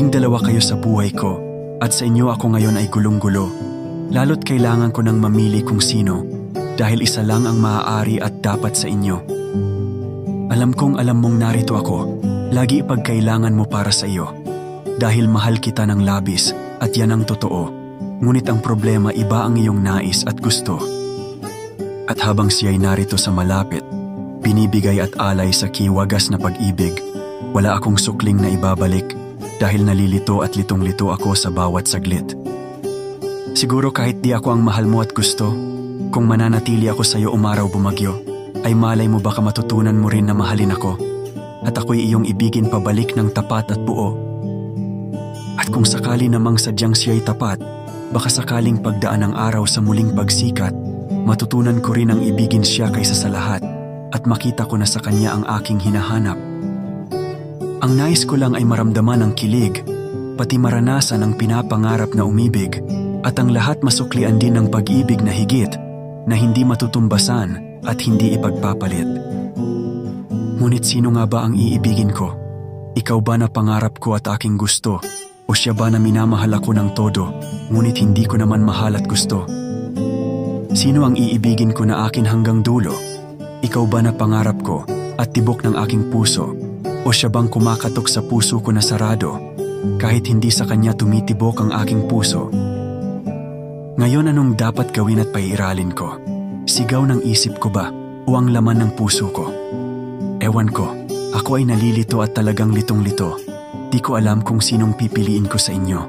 Naging dalawa kayo sa buhay ko at sa inyo ako ngayon ay gulong-gulo. Lalo't kailangan ko nang mamili kung sino dahil isa lang ang maaari at dapat sa inyo. Alam kong alam mong narito ako, lagi ipagkailangan mo para sa iyo. Dahil mahal kita ng labis at yan ang totoo. Ngunit ang problema iba ang iyong nais at gusto. At habang siya'y narito sa malapit, binibigay at alay sa kiwagas na pag-ibig, wala akong sukling na ibabalik dahil nalilito at litong-lito ako sa bawat saglit. Siguro kahit di ako ang mahal mo at gusto, kung mananatili ako sa iyo umaraw bumagyo, ay malay mo baka matutunan mo rin na mahalin ako at ako'y iyong ibigin pabalik ng tapat at buo. At kung sakali namang sadyang siya'y tapat, baka sakaling pagdaan ng araw sa muling pagsikat, matutunan ko rin ang ibigin siya kaysa sa lahat at makita ko na sa kanya ang aking hinahanap. Ang nais ko lang ay maramdaman ang kilig, pati maranasan ang pinapangarap na umibig, at ang lahat masuklian din ng pag-ibig na higit, na hindi matutumbasan at hindi ipagpapalit. Ngunit sino nga ba ang iibigin ko? Ikaw ba na pangarap ko at aking gusto? O siya ba na minamahal ako ng todo, ngunit hindi ko naman mahal at gusto? Sino ang iibigin ko na akin hanggang dulo? Ikaw ba na pangarap ko at tibok ng aking puso? O siya bang kumakatok sa puso ko na sarado, kahit hindi sa kanya tumitibok ang aking puso? Ngayon anong dapat gawin at paiiralin ko? Sigaw ng isip ko ba o ang laman ng puso ko? Ewan ko, ako ay nalilito at talagang litong-lito. Di ko alam kung sinong pipiliin ko sa inyo.